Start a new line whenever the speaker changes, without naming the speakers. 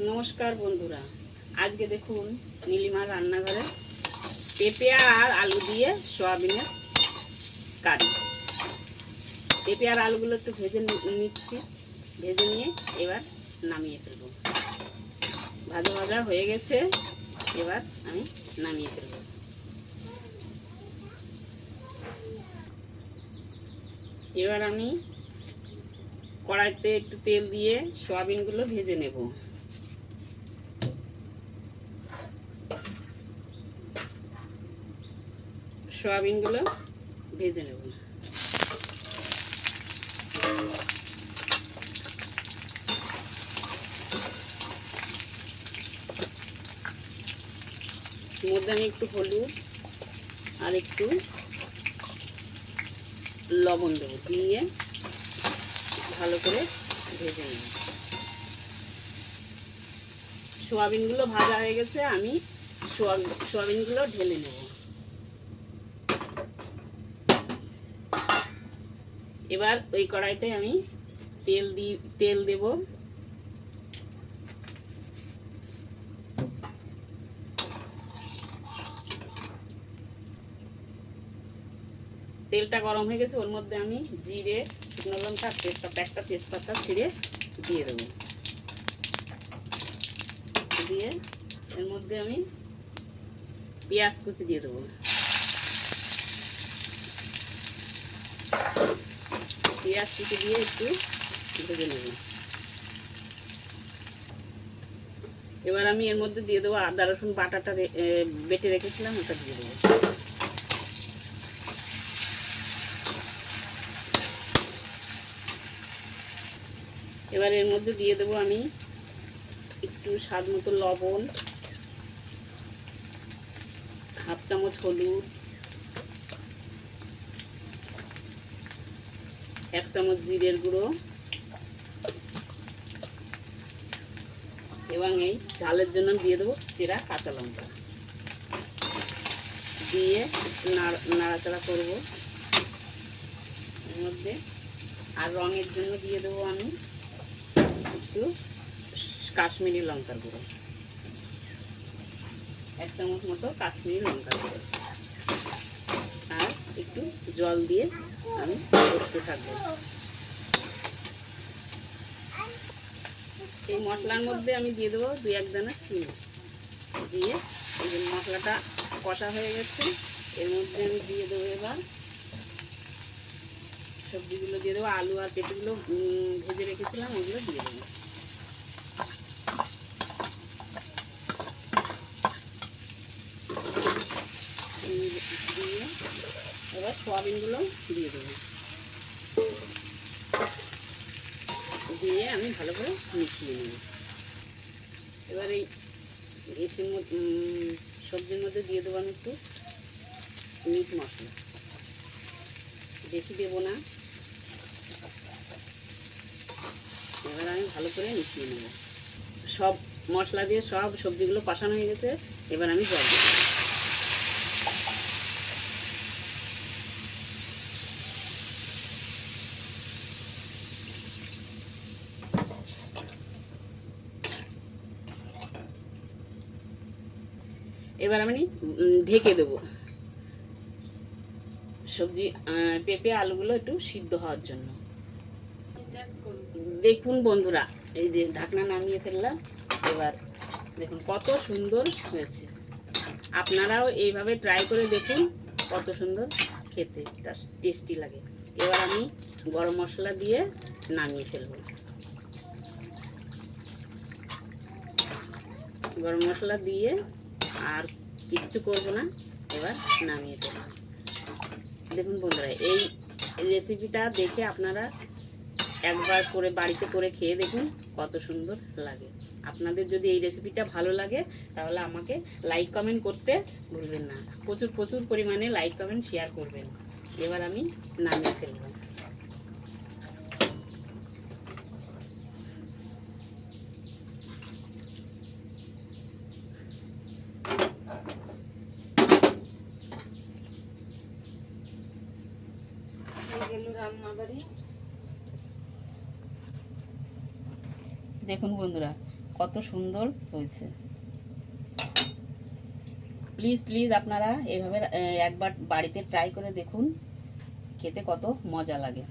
নমস্কার বন্ধুরা, আজকে দেখুন নীলিমার রান্নাঘরে পেঁপে আর আলু দিয়ে সয়াবিনের কারি। পেঁপে আর আলুগুলো একটু ভেজে নিচ্ছি, ভেজে নিয়ে এবার নামিয়ে ফেলবো। ভাজা ভাজা হয়ে গেছে, এবার আমি নামিয়ে ফেলবো। এবার আমি কড়াইতে একটু তেল দিয়ে সয়াবিনগুলো ভেজে নেব। সয়াবিনগুলো ভেজে নেব। মধ্যে আমি একটু হলুদ আর একটু লবণ দেবো, দিয়ে ভালো করে ভেজে নেব। সোয়াবিনগুলো ভাজা হয়ে গেছে, আমি সোয়াবিনগুলো ঢেলে নেব। এবার ওই কড়াইতে আমি তেল দেব। তেলটা গরম হয়ে গেছে, ওর মধ্যে আমি জিরে, শুকনো লঙ্কা, একটা তেজপাতা ছিঁড়ে দিয়ে দেবো। দিয়ে এর মধ্যে আমি পেঁয়াজ কুচি দিয়ে দেবো। পেঁয়াজ কুচি দিয়ে একটু ভেজে নেব। এবার আমি এর মধ্যে দিয়ে দেবো আদা রসুন বাটাটা বেটে রেখেছিলাম, ওটা দিয়ে দেবো। এবার এর মধ্যে দিয়ে দেবো আমি একটু স্বাদ মতো লবণ, হাফ চামচ হলুদ, 1 চামচ জিরের গুঁড়ো, এবং এই ঝালের জন্য দিয়ে দেবো চেরা কাঁচা লঙ্কা। দিয়ে নাড়াচাড়া করব। এর মধ্যে আর রঙের জন্য দিয়ে দেবো আমি একটু কাশ্মীরি লঙ্কার গুঁড়ো, 1 চামচ মতো কাশ্মীরি লঙ্কার গুঁড়ো, আর একটু জল দিয়ে আমি করতে থাকবো। এই মশলার মধ্যে আমি দিয়ে দেবো 2-1 দানা চিনি। দিয়ে এই যে মশলাটা কষা হয়ে গেছে, এর মধ্যে আমি দিয়ে দেবো এবার সবজিগুলো দিয়ে দেবো। আলু আর পেঁপেগুলো ভেজে রেখেছিলাম, ওগুলো দিয়ে দেবো। দিয়ে এবার সোয়াবিনগুলো দিয়ে দেবো। দিয়ে আমি ভালো করে মিশিয়ে নেব। এবার এই সবজির মধ্যে দিয়ে দেবো আমি একটু মিট মশলা, বেশি দেবো না। এবার আমি ভালো করে মিশিয়ে নেব। সব মশলা দিয়ে সব সবজিগুলো কষানো হয়ে গেছে, এবার আমি জল দেব। এবার আমি ঢেকে দেব সবজি পেঁপে আলুগুলো একটু সিদ্ধ হওয়ার জন্য। দেখুন বন্ধুরা, এই যে ঢাকনা নামিয়ে ফেললাম। এবার দেখুন কত সুন্দর হয়েছে। আপনারাও এইভাবে ট্রাই করে দেখুন, কত সুন্দর খেতে টেস্টি লাগে। এবার আমি গরম মশলা দিয়ে নামিয়ে ফেলব। গরম মশলা দিয়ে আর কিচ্ছু করব না, এবার নামিয়ে ফেলব। দেখুন বন্ধুরা, এই রেসিপিটা দেখে আপনারা একবার করে বাড়িতে করে খেয়ে দেখুন, কত সুন্দর লাগে। আপনাদের যদি এই রেসিপিটা ভালো লাগে তাহলে আমাকে লাইক কমেন্ট করতে ভুলবেন না। প্রচুর প্রচুর পরিমাণে লাইক কমেন্ট শেয়ার করবেন। এবার আমি নামিয়ে ফেলব। রান্নাবাড়ি দেখুন বন্ধুরা, কত সুন্দর হয়েছে। প্লিজ প্লিজ আপনারা এভাবে একবার বাড়িতে ট্রাই করে দেখুন, খেতে কত মজা লাগে।